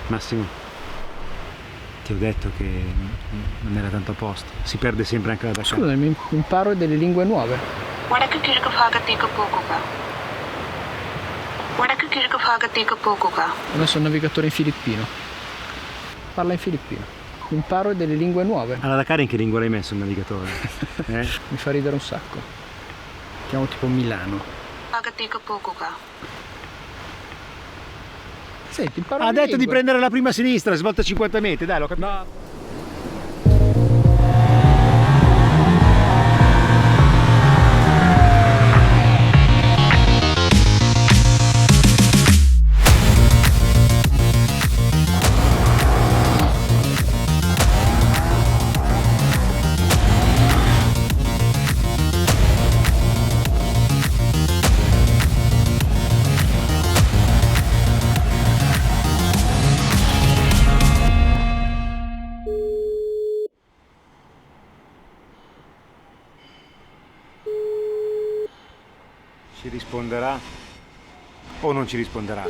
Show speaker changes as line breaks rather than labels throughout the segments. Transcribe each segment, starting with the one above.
Massimo, ti ho detto che non era tanto a posto. Si perde sempre anche la Dakar.
Scusami, imparo delle lingue nuove.
ವಡಕು ಕಿഴക്ക് ഭാഗത്തേക്ക് പോകുക. ವಡಕು ಕಿഴക്ക് ഭാഗത്തേക്ക് പോകുക.
Adesso è un navigatore in filippino. Parla in filippino. Imparo delle lingue nuove.
Alla Dakar in che lingua l'hai messo il navigatore?
Mi fa ridere un sacco. Chiamo tipo Milano.
ഭാഗത്തേക്ക് പോകുക.
Senti, imparo
Ha
le
detto di
lingue.
prendere la prima a sinistra, svolta 50 metri, dai, l'ho capito.
No.
Ci risponderà o non ci risponderà?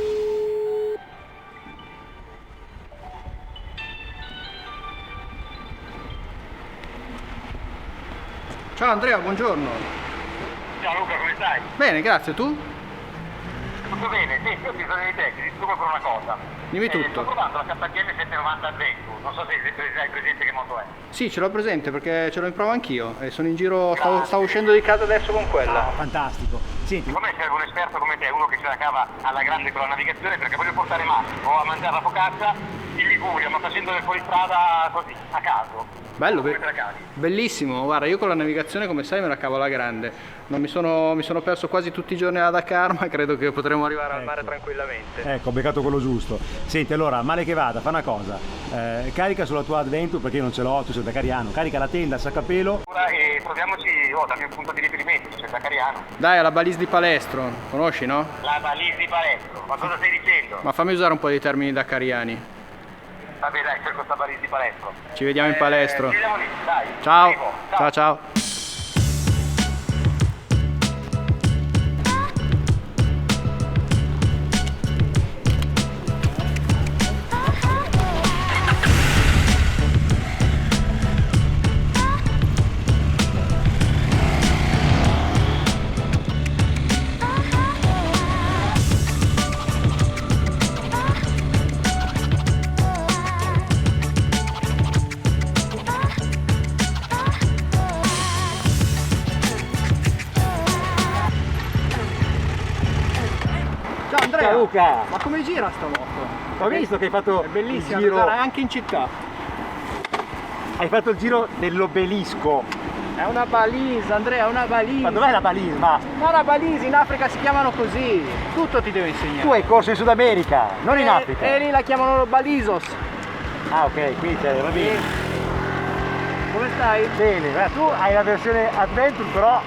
Ciao Andrea, buongiorno.
Ciao Luca, come stai?
Bene, grazie, tu?
Tutto bene? Sì, io ho bisogno di te, ti disturbo per una cosa.
Dimmi tutto.
Sto provando la KTM 790 Adventure, non so se hai presente che moto è.
Sì, ce l'ho presente perché ce l'ho in prova anch'io e sono in giro, stavo uscendo di casa adesso con quella.
Fantastico. Senti,
Siccome serve un esperto come te, uno che se la cava alla grande con la navigazione, perché voglio portare Massimo a mangiare la focaccia in Liguria, ma facendo del fuoristrada così, a caso.
Bello,
Come te la cavi?
bellissimo. Guarda, io con la navigazione, come sai, me la cavo alla grande. Non mi sono perso quasi tutti i giorni a Dakar, ma credo che potremo arrivare al mare tranquillamente.
ecco, ho beccato quello giusto. Senti, allora, male che vada, fa una cosa. Carica sulla tua Adventure, perché io non ce l'ho, tu sei dakariano. Carica la tenda, il sacco a pelo.
Ora troviamoci, dammi un punto di riferimento, tu sei dakariano.
Dai, alla Balise di Palestro, conosci, no?
La Balise di Palestro, ma cosa stai dicendo?
Ma fammi usare un po' di termini dakariani.
Vabbè dai, cerco sta Balise di Palestro.
Ci vediamo in palestro.
Ci vediamo lì, dai.
Ciao,
Arrivo,
ciao ciao. Ciao Andrea.
Ciao Luca.
Ma come gira sta moto?
Ho visto che hai fatto
È bellissima,
il giro,
andare anche in città.
hai fatto il giro dell'obelisco.
È una balise, Andrea, è una balise.
Ma dov'è la balise? Ma
Ma una balise, in Africa si chiamano così. Tutto ti devo insegnare.
tu hai corso in Sud America, non in Africa.
E lì la chiamano balisos.
Ah, ok, qui c'è, va bene.
Come stai?
Bene, guarda, tu hai la versione Adventure però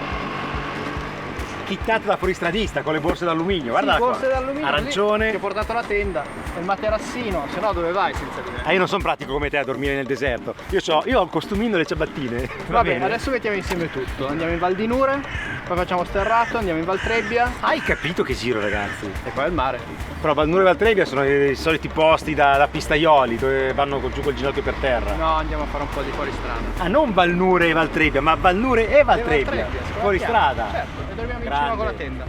chittata da fuoristradista con le borse d'alluminio, guarda
Sì,
qua.
borse d'alluminio.
Arancione.
Lì ti ho portato la tenda e il materassino, se no dove vai senza di me?
Io non sono pratico come te a dormire nel deserto. Io ho il costumino e le ciabattine.
Va bene, adesso mettiamo insieme tutto. Andiamo in Val di Nure, poi facciamo Sterrato, andiamo in Val Trebbia
Hai capito che giro, ragazzi?
e poi al mare.
Però Valnure e Valtrebbia sono i soliti posti da pistaioli dove vanno giù col ginocchio per terra.
No, andiamo a fare un po' di fuoristrada.
Ah, non Valnure e Valtrebbia, ma Valnure e Valtrebbia.
Valtrebbia,
Fuori strada.
Certo, e dormiamo in
Grande.
cima con la tenda.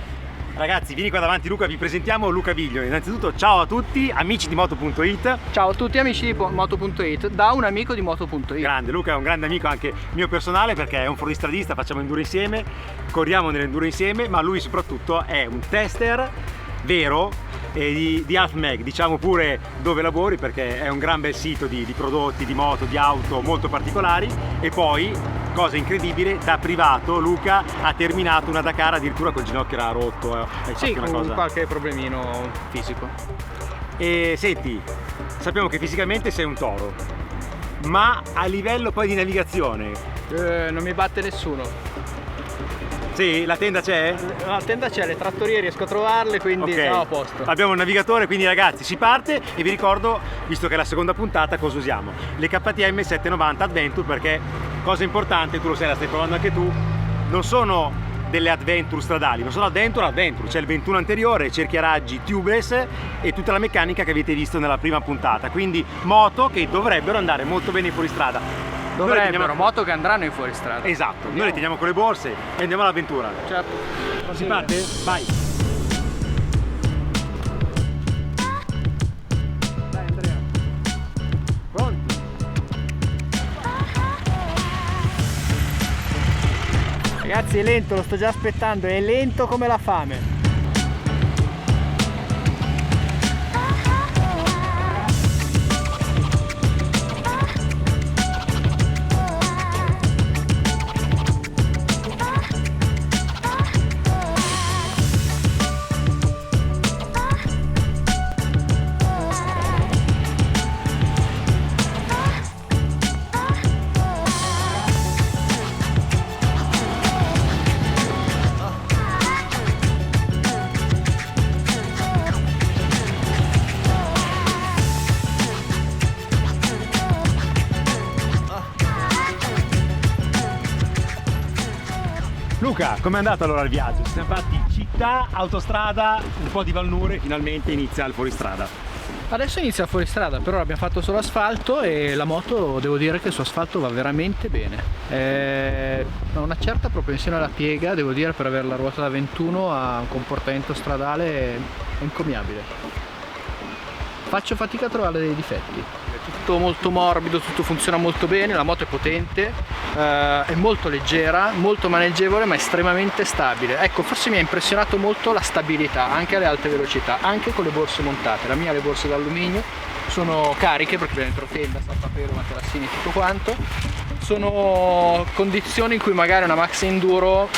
Ragazzi, vieni qua davanti Luca, vi presentiamo Luca Viglio. Innanzitutto ciao a tutti, amici di Moto.it.
Ciao a tutti amici di Moto.it, da un amico di Moto.it.
Grande, Luca è un grande amico anche mio personale perché è un fuoristradista, facciamo enduro insieme, corriamo nell'enduro insieme, ma lui soprattutto è un tester vero di HalfMag, diciamo pure dove lavori perché è un gran bel sito di prodotti, di moto, di auto molto particolari. E poi, cosa incredibile, da privato Luca ha terminato una Dakar addirittura col ginocchio era rotto. Hai
Sì,
fatto una
con
cosa.
qualche problemino fisico.
E senti, sappiamo che fisicamente sei un toro, ma a livello poi di navigazione,
Non mi batte nessuno.
sì, la tenda c'è?
La tenda c'è, le trattorie riesco a trovarle, quindi
Ok,
siamo a posto.
abbiamo un navigatore, quindi ragazzi si parte e vi ricordo, visto che è la seconda puntata, cosa usiamo? Le KTM 790 Adventure perché, cosa importante, tu lo sai, la stai provando anche tu, non sono delle adventure stradali, ma sono adventure, c'è il 21 anteriore, cerchi a raggi tubeless e tutta la meccanica che avete visto nella prima puntata, quindi moto che dovrebbero andare molto bene in fuoristrada.
Dovrebbero, moto che andranno in fuoristrada.
Esatto, noi le teniamo con le borse e andiamo all'avventura.
Certo.
Si parte? Vai!
Dai Andrea.
Pronti?
Ragazzi, è lento, lo sto già aspettando, è lento come la fame.
Luca, com'è andato allora il viaggio? Ci siamo fatti città, autostrada, un po' di Valnure, finalmente inizia il fuoristrada.
Adesso inizia il fuoristrada, però abbiamo fatto solo asfalto e la moto, devo dire che su asfalto va veramente bene. Ha una certa propensione alla piega, devo dire, per avere la ruota da 21 ha un comportamento stradale encomiabile. Faccio fatica a trovare dei difetti. È tutto molto morbido, tutto funziona molto bene, la moto è potente, è molto leggera, molto maneggevole, ma estremamente stabile. Ecco, forse mi ha impressionato molto la stabilità anche alle alte velocità, anche con le borse montate. La mia ha le borse d'alluminio, sono cariche perché dentro tenda, salpapelo, materassini, tutto quanto. Sono condizioni in cui magari una Max Enduro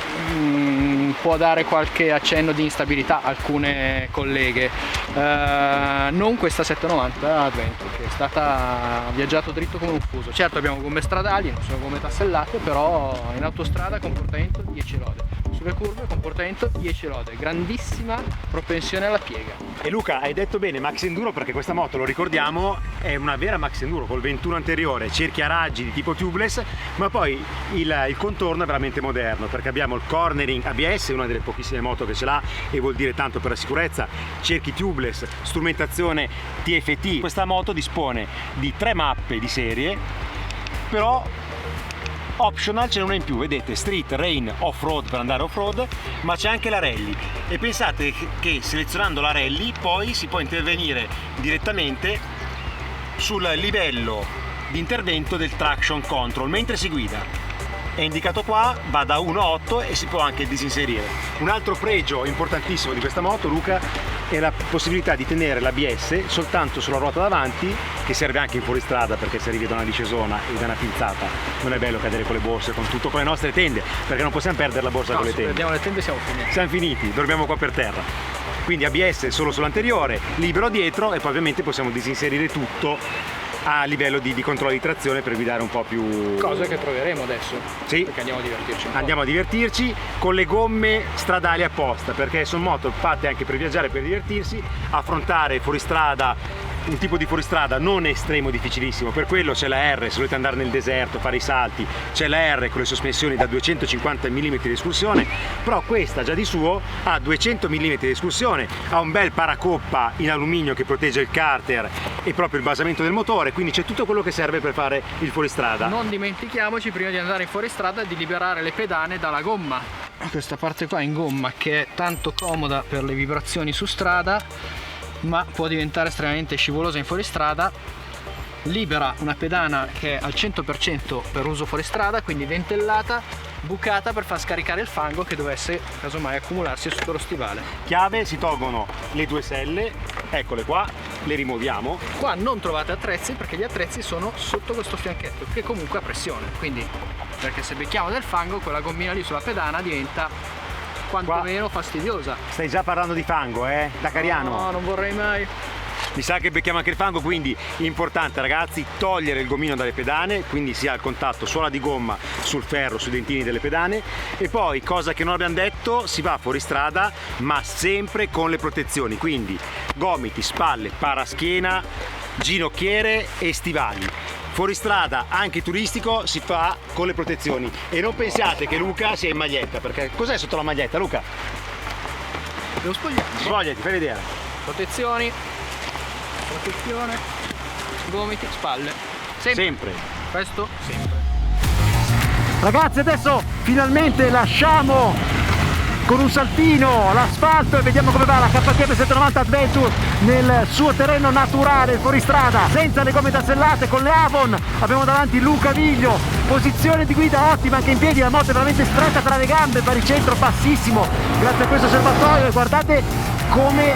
può dare qualche accenno di instabilità a alcune colleghe, non questa 790 Adventure, che è stata viaggiato dritto come un fuso. Certo, abbiamo gomme stradali, non sono gomme tassellate, però in autostrada comportamento 10 lode, sulle curve comportamento 10 lode, grandissima propensione alla piega.
E Luca, hai detto bene Max Enduro, perché questa moto, lo ricordiamo, è una vera Max Enduro col 21 anteriore, cerchi a raggi di tipo tubeless, ma poi il contorno è veramente moderno, perché abbiamo il cornering ABS, una delle pochissime moto che ce l'ha e vuol dire tanto per la sicurezza, cerchi tubeless, strumentazione TFT. Questa moto dispone di 3 mappe di serie, però optional ce n'è una in più, vedete, street, rain, off-road per andare off-road, ma c'è anche la rally, e pensate che selezionando la rally poi si può intervenire direttamente sul livello di intervento del traction control mentre si guida. È indicato qua, va da 1 a 8 e si può anche disinserire. Un altro pregio importantissimo di questa moto, Luca, è la possibilità di tenere l'ABS soltanto sulla ruota davanti, che serve anche in fuoristrada, perché se arrivi da una discesona e da una pinzata non è bello cadere con le borse, con tutto, con le nostre tende, perché non possiamo perdere la borsa con le tende.
Se perdiamo le tende siamo finiti.
Siamo finiti, dormiamo qua per terra. Quindi ABS solo sull'anteriore, libero dietro, e poi ovviamente possiamo disinserire tutto a livello di controllo di trazione per guidare un po' più...
Cose che proveremo adesso,
sì,
perché andiamo a divertirci un po'.
Andiamo a divertirci con le gomme stradali apposta, perché sono moto fatte anche per viaggiare, per divertirsi, affrontare fuoristrada, un tipo di fuoristrada non estremo, difficilissimo. Per quello c'è la R, se volete andare nel deserto, fare i salti, c'è la R con le sospensioni da 250 mm di escursione, però questa già di suo ha 200 mm di escursione, ha un bel paracoppa in alluminio che protegge il carter e proprio il basamento del motore, quindi c'è tutto quello che serve per fare il fuoristrada.
Non dimentichiamoci, prima di andare in fuoristrada, di liberare le pedane dalla gomma. Questa parte qua in gomma, che è tanto comoda per le vibrazioni su strada, ma può diventare estremamente scivolosa in fuoristrada, libera una pedana che è al 100% per uso fuoristrada, quindi dentellata, bucata per far scaricare il fango che dovesse casomai accumularsi sotto lo stivale.
Chiave, si tolgono le 2 selle, eccole qua, le rimuoviamo.
Qua non trovate attrezzi, perché gli attrezzi sono sotto questo fianchetto, che comunque ha pressione, quindi perché se becchiamo del fango quella gommina lì sulla pedana diventa quantomeno fastidiosa.
Stai già parlando di fango, da Cariano?
No, non vorrei mai.
Mi sa che becchiamo anche il fango, quindi importante ragazzi togliere il gommino dalle pedane, quindi si ha il contatto suola di gomma sul ferro, sui dentini delle pedane, e poi, cosa che non abbiamo detto, si va fuori strada ma sempre con le protezioni, quindi gomiti, spalle, paraschiena, ginocchiere e stivali. fuoristrada anche turistico si fa con le protezioni e non pensiate che Luca sia in maglietta, perché cos'è sotto la maglietta, Luca?
Devo spogliarmi.
Svogliati, fai vedere.
Protezione, gomiti, spalle.
Sempre.
Questo sempre.
Ragazzi, adesso finalmente lasciamo con un saltino l'asfalto e vediamo come va la KTM 790 Adventure nel suo terreno naturale, fuoristrada, senza le gomme da sellate, con le Avon. Abbiamo davanti Luca Viglio, posizione di guida ottima, anche in piedi, la moto è veramente stretta tra le gambe, baricentro bassissimo grazie a questo serbatoio, e guardate come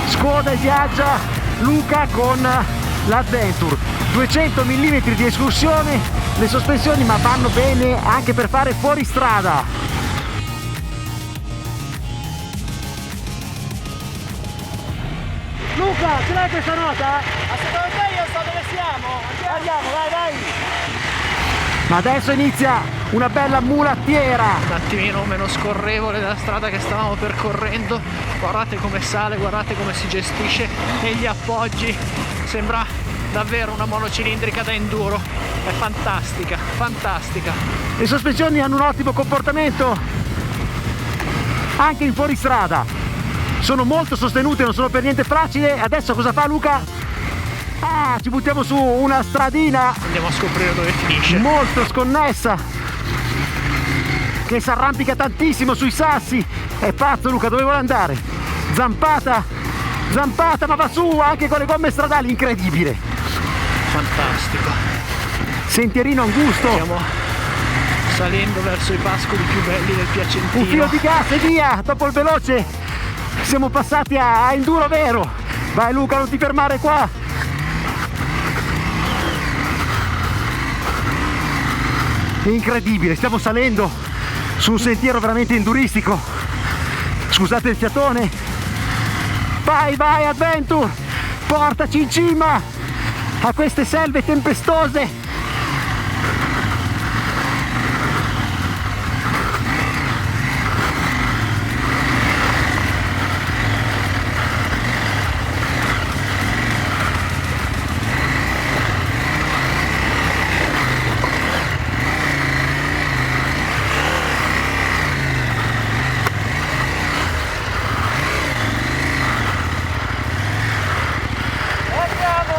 scoda e viaggia Luca con l'Adventure. 200 mm di escursione, le sospensioni ma vanno bene anche per fare fuoristrada. Luca, ce l'hai questa nota?
Ma secondo te io so dove siamo?
Andiamo, vai! Ma adesso inizia una bella mulattiera.
Un attimino meno scorrevole della strada che stavamo percorrendo. Guardate come sale, guardate come si gestisce e gli appoggi. Sembra davvero una monocilindrica da enduro. È fantastica, fantastica.
Le sospensioni hanno un ottimo comportamento anche in fuoristrada. Sono molto sostenute, non sono per niente fragili. Adesso cosa fa Luca? Ah, ci buttiamo su una stradina.
Andiamo a scoprire dove finisce.
Molto sconnessa, che si arrampica tantissimo sui sassi. È pazzo Luca, dove vuole andare? Zampata, ma va su anche con le gomme stradali, incredibile.
Fantastico.
Sentierino angusto.
Stiamo salendo verso i pascoli più belli del Piacentino.
Un filo di gas e via, dopo il veloce siamo passati a enduro vero. Vai Luca, non ti fermare qua. È incredibile, stiamo salendo su un sentiero veramente enduristico. Scusate il fiatone. Vai Adventure, portaci in cima a queste selve tempestose.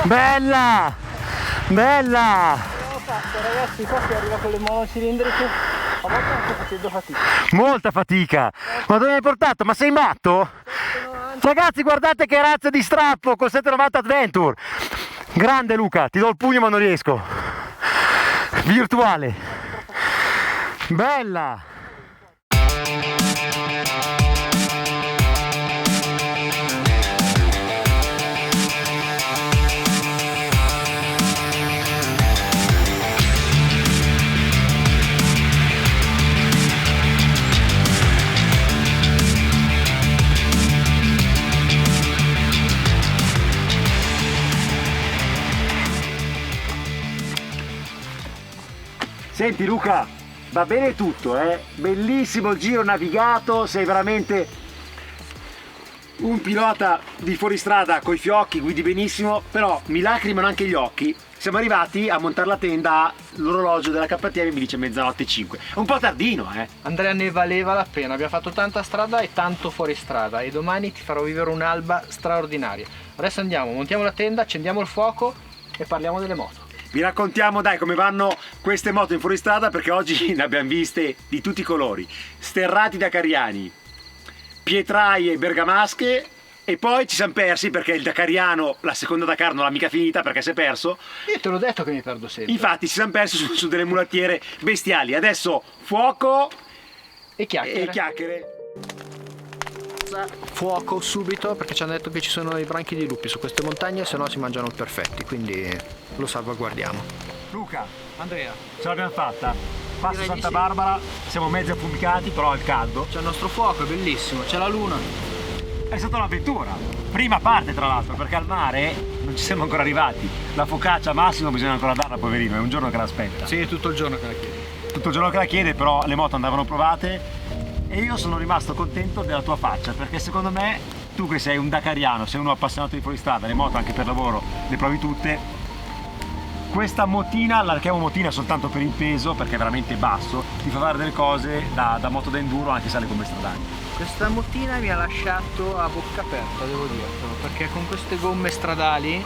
Bella!
Abbiamo fatto ragazzi, qua si arriva con le monocilindriche, a volte anche facendo fatica.
Molta fatica! Ma dove mi hai portato? Ma sei matto? Ragazzi, guardate che razza di strappo col 790 Adventure! Grande Luca, ti do il pugno ma non riesco. Virtuale! Bella! Senti Luca, va bene tutto, bellissimo il giro navigato, sei veramente un pilota di fuoristrada coi fiocchi, guidi benissimo, però mi lacrimano anche gli occhi. Siamo arrivati a montare la tenda, l'orologio della KTM mi dice mezzanotte 5. È un po' tardino,
Andrea, ne valeva la pena, abbiamo fatto tanta strada e tanto fuoristrada e domani ti farò vivere un'alba straordinaria. Adesso andiamo, montiamo la tenda, accendiamo il fuoco e parliamo delle moto.
Vi raccontiamo dai come vanno queste moto in fuoristrada, perché oggi ne abbiamo viste di tutti i colori. Sterrati dakariani, pietraie bergamasche, e poi ci siamo persi perché il dakariano, la seconda Dakar non l'ha mica finita perché si è perso.
Io te l'ho detto che mi perdo sempre.
Infatti ci siamo persi su delle mulattiere bestiali. Adesso fuoco
e
chiacchiere.
Fuoco subito, perché ci hanno detto che ci sono i branchi di lupi su queste montagne, se no si mangiano perfetti, quindi lo salvaguardiamo.
Luca,
Andrea,
ce l'abbiamo fatta. Passo
direi
Santa
di sì.
Barbara, siamo mezzi affumicati, però al caldo.
c'è il nostro fuoco, è bellissimo, c'è la luna.
È stata un'avventura. Prima parte tra l'altro, perché al mare non ci siamo ancora arrivati. La focaccia Massimo bisogna ancora darla, poverino, è un giorno che l'aspetta.
Sì, tutto il giorno che la chiedi.
Tutto il giorno che la chiede, però le moto andavano provate. E io sono rimasto contento della tua faccia, perché secondo me tu che sei un dakariano, sei uno appassionato di fuoristrada, le moto anche per lavoro le provi tutte, questa motina, la chiamo motina soltanto per il peso perché è veramente basso, ti fa fare delle cose da moto da enduro anche se alle gomme stradali.
Questa motina mi ha lasciato a bocca aperta, devo dirtelo, perché con queste gomme stradali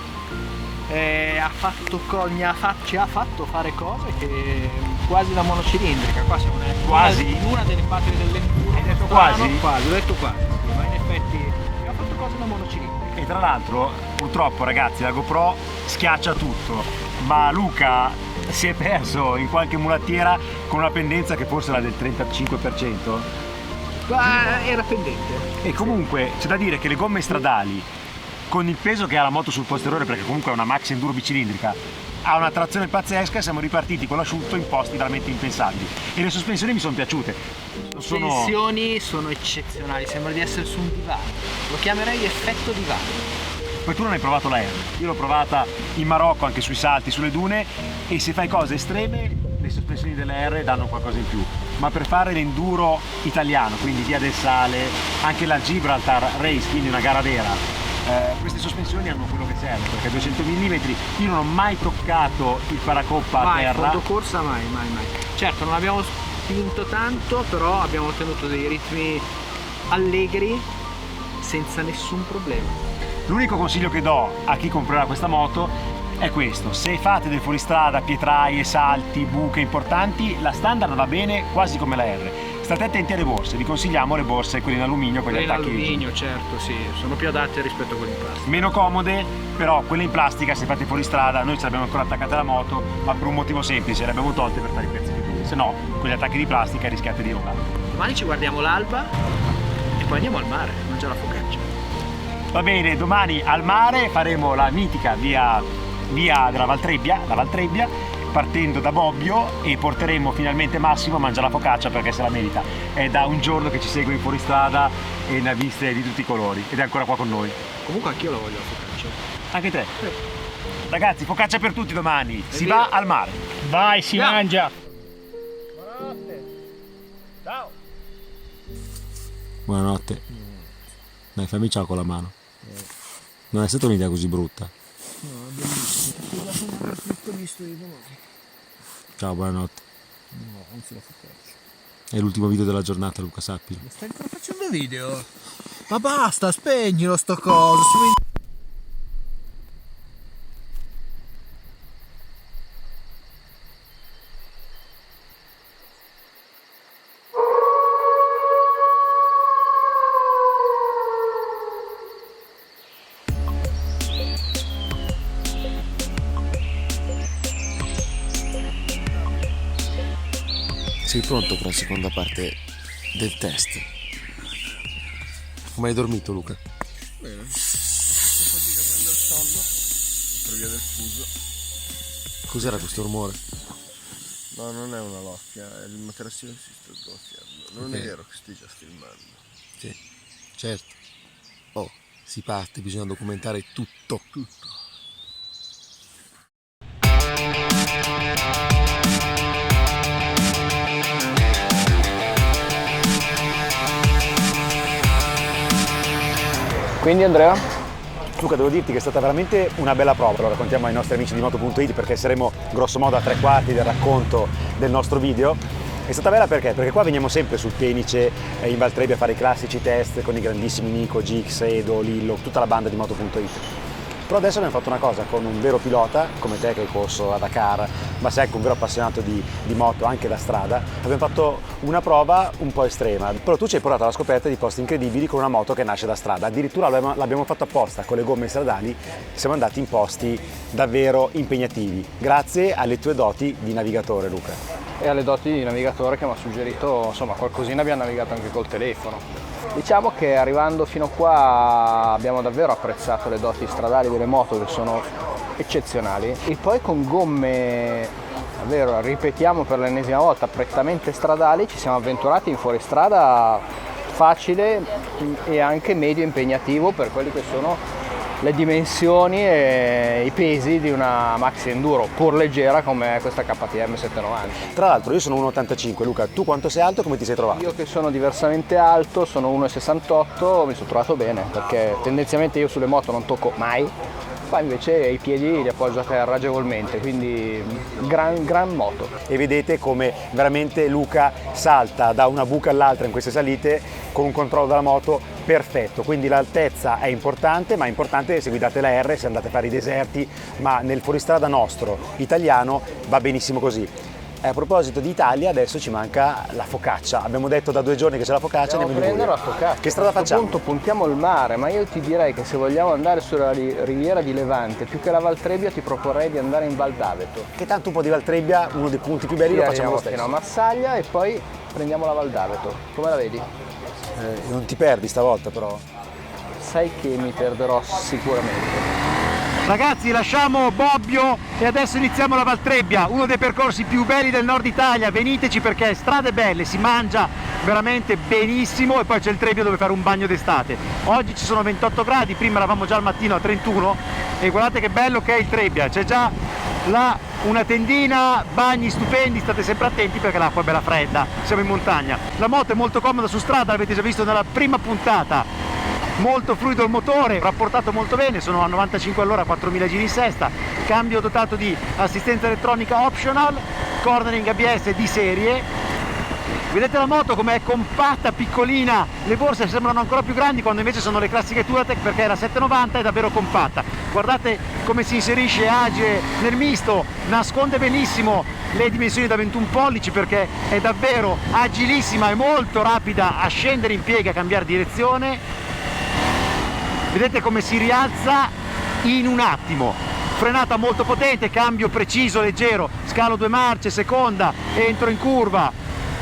ci ha fatto fare cose che quasi da monocilindrica. Qua siamo
Quasi?
in una delle patrie dell'enduro.
Hai detto quasi?
Quasi, ho detto quasi, sì, ma in effetti ha fatto cose da monocilindrica.
E tra l'altro, purtroppo ragazzi, la GoPro schiaccia tutto, ma Luca si è perso in qualche mulattiera con una pendenza che forse era del 35%.
Ma era pendente.
E comunque c'è da dire che le gomme stradali, con il peso che ha la moto sul posteriore, perché comunque è una maxi enduro bicilindrica, ha una trazione pazzesca e siamo ripartiti con l'asciutto in posti veramente impensabili. E le sospensioni mi sono piaciute.
Le sospensioni sono eccezionali, sembra di essere su un divano. Lo chiamerei effetto divano.
Poi tu non hai provato la R, io l'ho provata in Marocco anche sui salti, sulle dune, e se fai cose estreme le sospensioni delle R danno qualcosa in più. Ma per fare l'enduro italiano, quindi Via del Sale, anche la Gibraltar Race, quindi una gara vera, queste sospensioni hanno quello che serve, perché 200 mm io non ho mai toccato il paracoppa a terra.
Fondo corsa mai. Certo, non abbiamo spinto tanto, però abbiamo ottenuto dei ritmi allegri senza nessun problema.
L'unico consiglio che do a chi comprerà questa moto è questo: se fate del fuoristrada, pietraie, salti, buche importanti, la standard va bene quasi come la R. State attenti alle borse, vi consigliamo le borse, quelle in alluminio, con gli
Quelle in
attacchi
alluminio, certo, sì, sono più adatte rispetto a quelle in plastica.
meno comode, però quelle in plastica se fate fuoristrada, noi ce l'abbiamo ancora attaccate alla moto, ma per un motivo semplice, le abbiamo tolte per fare i pezzi di due, se no con gli attacchi di plastica rischiate di rollare.
Domani ci guardiamo l'alba e poi andiamo al mare, a mangiare la focaccia.
Va bene, domani al mare faremo la mitica via della Valtrebbia, la Valtrebbia, partendo da Bobbio, e porteremo finalmente Massimo a mangiare la focaccia perché se la merita. È da un giorno che ci segue in fuoristrada e ne ha viste di tutti i colori ed è ancora qua con noi.
Comunque anch'io la voglio la focaccia.
Anche te? Ragazzi, focaccia per tutti domani, si
vero.
va al mare.
Vai, si
Andiamo.
mangia!
Buonanotte. Ciao.
Buonanotte. Dai, fammi ciao con la mano. Non è stata un'idea così brutta.
No, è bellissimo. Ho tutto visto di domani.
Ciao, buonanotte.
No, anzi la focaccia.
È l'ultimo video della giornata, Luca, sappilo.
Stai ancora facendo video? Ma basta, spegnilo sto coso. Su...
Sei pronto per la seconda parte del test? Come hai dormito, Luca?
Bene. Faccio fatica a prendere sonno per via del fuso.
Cos'era questo rumore?
No, non è una loffia, è il materassino che si sta gonfiando. Non
Ok.
è vero che stai già filmando.
Sì, certo. Oh, si parte, bisogna documentare tutto.
Quindi Andrea?
Luca, devo dirti che è stata veramente una bella prova, lo raccontiamo ai nostri amici di Moto.it perché saremo grosso modo a 3/4 del racconto del nostro video. È stata bella perché? Perché qua veniamo sempre sul Penice in Valtrebbia a fare i classici test con i grandissimi Nico, Gix, Edo, Lillo, tutta la banda di Moto.it. Però adesso abbiamo fatto una cosa con un vero pilota, come te che hai corso a Dakar, ma sei anche un vero appassionato di moto anche da strada. Abbiamo fatto una prova un po' estrema, però tu ci hai portato alla scoperta di posti incredibili con una moto che nasce da strada. Addirittura l'abbiamo fatto apposta con le gomme stradali, siamo andati in posti davvero impegnativi, grazie alle tue doti di navigatore, Luca.
E alle doti di navigatore che mi ha suggerito, insomma, qualcosina abbiamo navigato anche col telefono. Diciamo che arrivando fino qua abbiamo davvero apprezzato le doti stradali delle moto, che sono eccezionali, e poi con gomme, davvero, ripetiamo per l'ennesima volta, prettamente stradali, ci siamo avventurati in fuoristrada facile e anche medio impegnativo per quelli che sono le dimensioni e i pesi di una maxi enduro pur leggera come questa KTM 790.
Tra l'altro io sono 1,85, Luca, tu quanto sei alto e come ti sei trovato?
Io che sono diversamente alto, sono 1,68, mi sono trovato bene perché tendenzialmente io sulle moto non tocco mai Qua invece i piedi li appoggio a terra agevolmente, quindi gran moto.
E vedete come veramente Luca salta da una buca all'altra in queste salite con un controllo della moto perfetto, quindi l'altezza è importante, ma è importante se guidate la R, se andate a fare i deserti, ma nel fuoristrada nostro italiano va benissimo così. A proposito di Italia, adesso ci manca la focaccia. Abbiamo detto da 2 giorni che c'è la focaccia,
Andiamo a
andiamo in
prendere
Liguria.
la focaccia.
Che strada
A questo
facciamo?
punto puntiamo il mare, ma io ti direi che se vogliamo andare sulla riviera di Levante, più che la Val Trebbia, ti proporrei di andare in Val d'Aveto.
Che tanto un po' di Val Trebbia, uno dei punti più belli, lo facciamo lo
Arriviamo fino a
stesso.
Marsaglia e poi prendiamo la Val d'Aveto. Come la vedi?
Non ti perdi stavolta però.
Sai che mi perderò sicuramente.
Ragazzi, lasciamo Bobbio e adesso iniziamo la Val Trebbia, uno dei percorsi più belli del nord Italia. Veniteci perché strade belle, si mangia veramente benissimo e poi c'è il Trebbio dove fare un bagno d'estate. Oggi ci sono 28 gradi, prima eravamo già al mattino a 31 e guardate che bello che è il Trebbia. C'è già là una tendina, bagni stupendi, state sempre attenti perché l'acqua è bella fredda, siamo in montagna. La moto è molto comoda su strada, l'avete già visto nella prima puntata. Molto fluido il motore, rapportato molto bene, sono a 95 all'ora, 4000 giri in sesta, cambio dotato di assistenza elettronica optional, cornering ABS di serie. Vedete la moto com'è compatta, piccolina, le borse sembrano ancora più grandi quando invece sono le classiche Touratech perché la 790 è davvero compatta. Guardate come si inserisce agile nel misto, nasconde benissimo le dimensioni da 21 pollici perché è davvero agilissima e molto rapida a scendere in piega, a cambiare direzione. Vedete come si rialza in un attimo, frenata molto potente, cambio preciso, leggero, scalo 2 marce, seconda, entro in curva,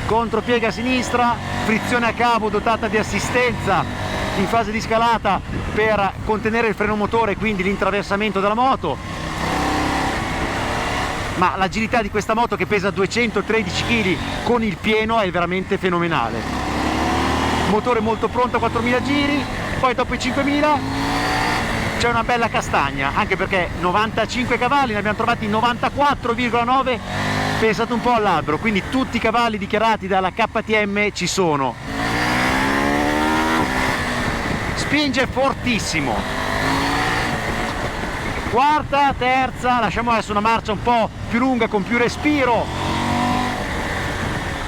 contropiega a sinistra, frizione a cavo dotata di assistenza in fase di scalata per contenere il freno motore e quindi l'intraversamento della moto. Ma l'agilità di questa moto che pesa 213 kg con il pieno è veramente fenomenale. Motore molto pronto a 4000 giri. Poi dopo i 5000 c'è una bella castagna, anche perché 95 cavalli, ne abbiamo trovati 94,9, pensate un po' all'albero, quindi tutti i cavalli dichiarati dalla KTM ci sono. Spinge fortissimo. Quarta, terza, lasciamo adesso una marcia un po' più lunga con più respiro.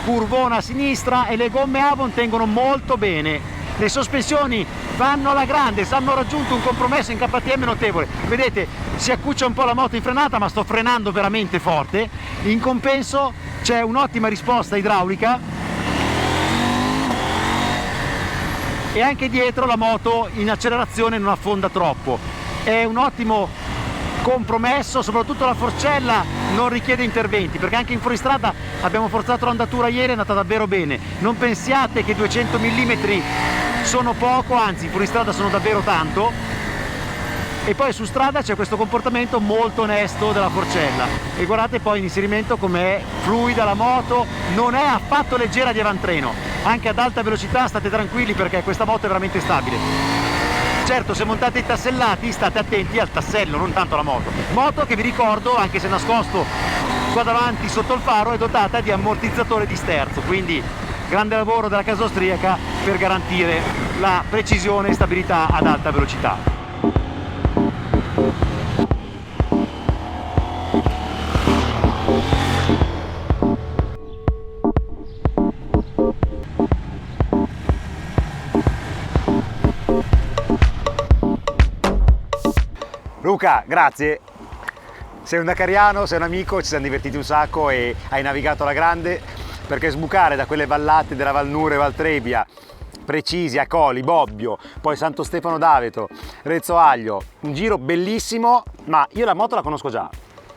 Curvona a sinistra e le gomme Avon tengono molto bene. Le sospensioni vanno alla grande, hanno raggiunto un compromesso in KTM notevole. Vedete, si accuccia un po' la moto in frenata, ma sto frenando veramente forte. In compenso c'è un'ottima risposta idraulica e anche dietro la moto in accelerazione non affonda troppo. È un ottimo compromesso, soprattutto la forcella non richiede interventi perché anche in fuoristrada abbiamo forzato l'andatura ieri, è andata davvero bene. Non pensiate che 200 mm sono poco, anzi in fuoristrada sono davvero tanto. E poi su strada c'è questo comportamento molto onesto della forcella e guardate poi l'inserimento com'è fluida la moto, non è affatto leggera di avantreno, anche ad alta velocità state tranquilli perché questa moto è veramente stabile. Certo, se montate i tassellati state attenti al tassello, non tanto alla moto. Moto che vi ricordo, anche se nascosto qua davanti sotto il faro, è dotata di ammortizzatore di sterzo, quindi grande lavoro della casa austriaca per garantire la precisione e stabilità ad alta velocità. Luca, grazie. Sei un dakariano, sei un amico, ci siamo divertiti un sacco e hai navigato alla grande, perché sbucare da quelle vallate della Val Nure e Val Trebbia, Precisi, Acoli, Bobbio, poi Santo Stefano d'Aveto, Rezzo Aglio, un giro bellissimo, ma io la moto la conosco già.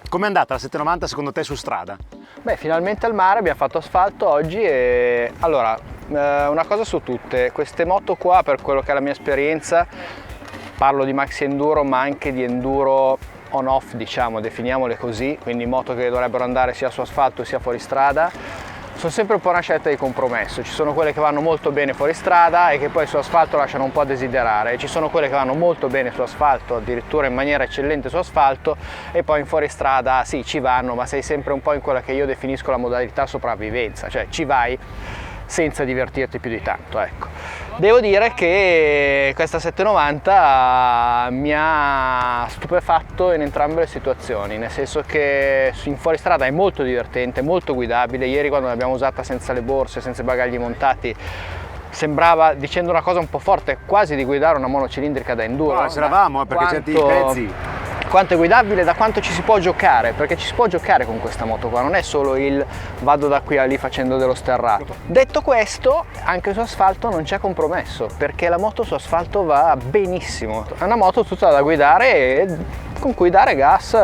Com'è andata la 790 secondo te su strada?
Beh, finalmente al mare, abbiamo fatto asfalto oggi e allora, una cosa su tutte, queste moto qua, per quello che è la mia esperienza, parlo di maxi enduro ma anche di enduro on-off, diciamo, definiamole così, quindi moto che dovrebbero andare sia su asfalto sia fuori strada, sono sempre un po' una scelta di compromesso. Ci sono quelle che vanno molto bene fuori strada e che poi su asfalto lasciano un po' a desiderare, e ci sono quelle che vanno molto bene su asfalto, addirittura in maniera eccellente su asfalto, e poi in fuori strada sì, ci vanno, ma sei sempre un po' in quella che io definisco la modalità sopravvivenza, cioè ci vai senza divertirti più di tanto, ecco. Devo dire che questa 790 mi ha stupefatto in entrambe le situazioni, nel senso che in fuoristrada è molto divertente, molto guidabile. Ieri quando l'abbiamo usata senza le borse, senza i bagagli montati, sembrava, dicendo una cosa un po' forte, quasi di guidare una monocilindrica da enduro.
No, c'eravamo, perché certi pezzi...
Quanto è guidabile, da quanto ci si può giocare, perché ci si può giocare con questa moto qua, non è solo il vado da qui a lì facendo dello sterrato. Detto questo, anche su asfalto non c'è compromesso, perché la moto su asfalto va benissimo. È una moto tutta da guidare e con cui dare gas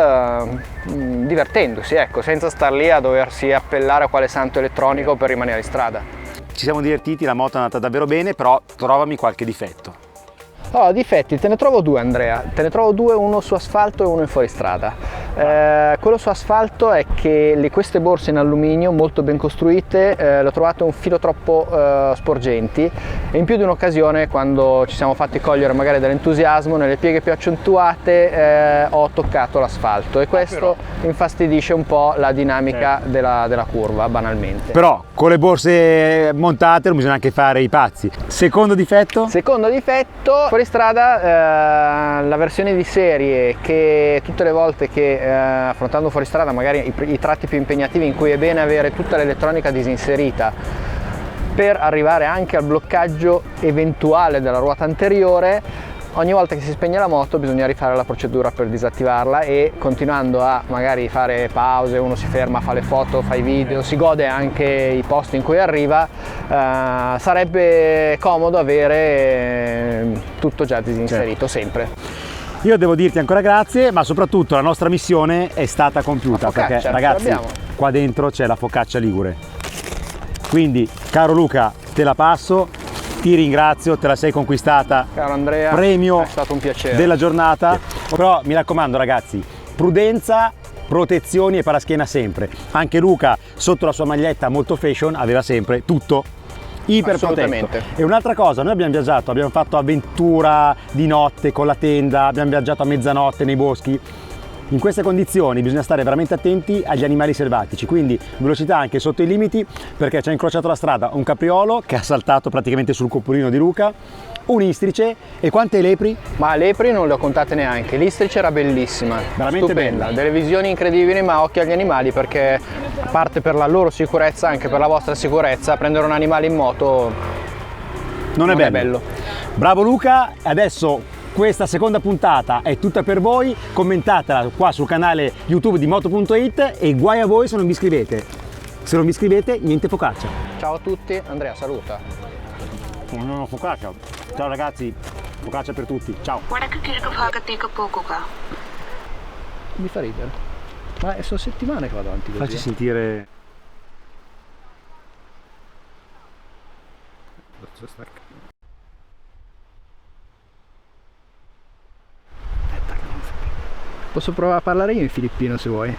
divertendosi, ecco, senza star lì a doversi appellare a quale santo elettronico per rimanere in strada.
Ci siamo divertiti, la moto è andata davvero bene, però trovami qualche difetto.
Allora, difetti te ne trovo due, Andrea, te ne trovo due, uno su asfalto e uno in fuoristrada. Quello su asfalto è che queste borse in alluminio molto ben costruite l'ho trovato un filo troppo sporgenti, e in più di un'occasione, quando ci siamo fatti cogliere magari dall'entusiasmo, nelle pieghe più accentuate ho toccato l'asfalto, e questo infastidisce un po' la dinamica della curva, banalmente.
Però con le borse montate non bisogna anche fare i pazzi. Secondo difetto?
Secondo difetto, fuoristrada, la versione di serie, che tutte le volte che affrontando fuoristrada magari i tratti più impegnativi in cui è bene avere tutta l'elettronica disinserita per arrivare anche al bloccaggio eventuale della ruota anteriore, ogni volta che si spegne la moto bisogna rifare la procedura per disattivarla, e continuando a magari fare pause, uno si ferma, fa le foto, fa i video, si gode anche i posti in cui arriva, sarebbe comodo avere tutto già disinserito, sempre.
Io devo dirti ancora grazie, ma soprattutto la nostra missione è stata compiuta, perché ragazzi qua dentro c'è la focaccia ligure. Quindi caro Luca, te la passo, ti ringrazio, te la sei conquistata.
Caro Andrea,
premio
è stato un piacere
della giornata. Però mi raccomando ragazzi, prudenza, protezioni e paraschiena sempre. Anche Luca sotto la sua maglietta molto fashion aveva sempre tutto iper protetto. E un'altra cosa, noi abbiamo viaggiato, abbiamo fatto avventura di notte con la tenda, abbiamo viaggiato a mezzanotte nei boschi. In queste condizioni bisogna stare veramente attenti agli animali selvatici, quindi velocità anche sotto i limiti, perché ci ha incrociato la strada un capriolo che ha saltato praticamente sul copulino di Luca, un istrice e quante lepri?
Ma lepri non le ho contate neanche, l'istrice era bellissima,
veramente
stupenda,
bella.
Delle visioni incredibili, ma occhio agli animali, perché a parte per la loro sicurezza, anche per la vostra sicurezza, prendere un animale in moto non è bello.
Bravo Luca, adesso questa seconda puntata è tutta per voi, commentatela qua sul canale YouTube di Moto.it e guai a voi se non vi iscrivete. Se non vi iscrivete, niente focaccia.
Ciao a tutti, Andrea saluta.
Non ho focaccia. Ciao ragazzi, focaccia per tutti, ciao.
ಒಳಗೆ ಕಿರಿಕ ಭಾಗത്തേക്ക് പോകുക.
Mi fa ridere. Ma sono settimane che vado avanti così.
Facci sentire.
Posso provare a parlare io in filippino se vuoi.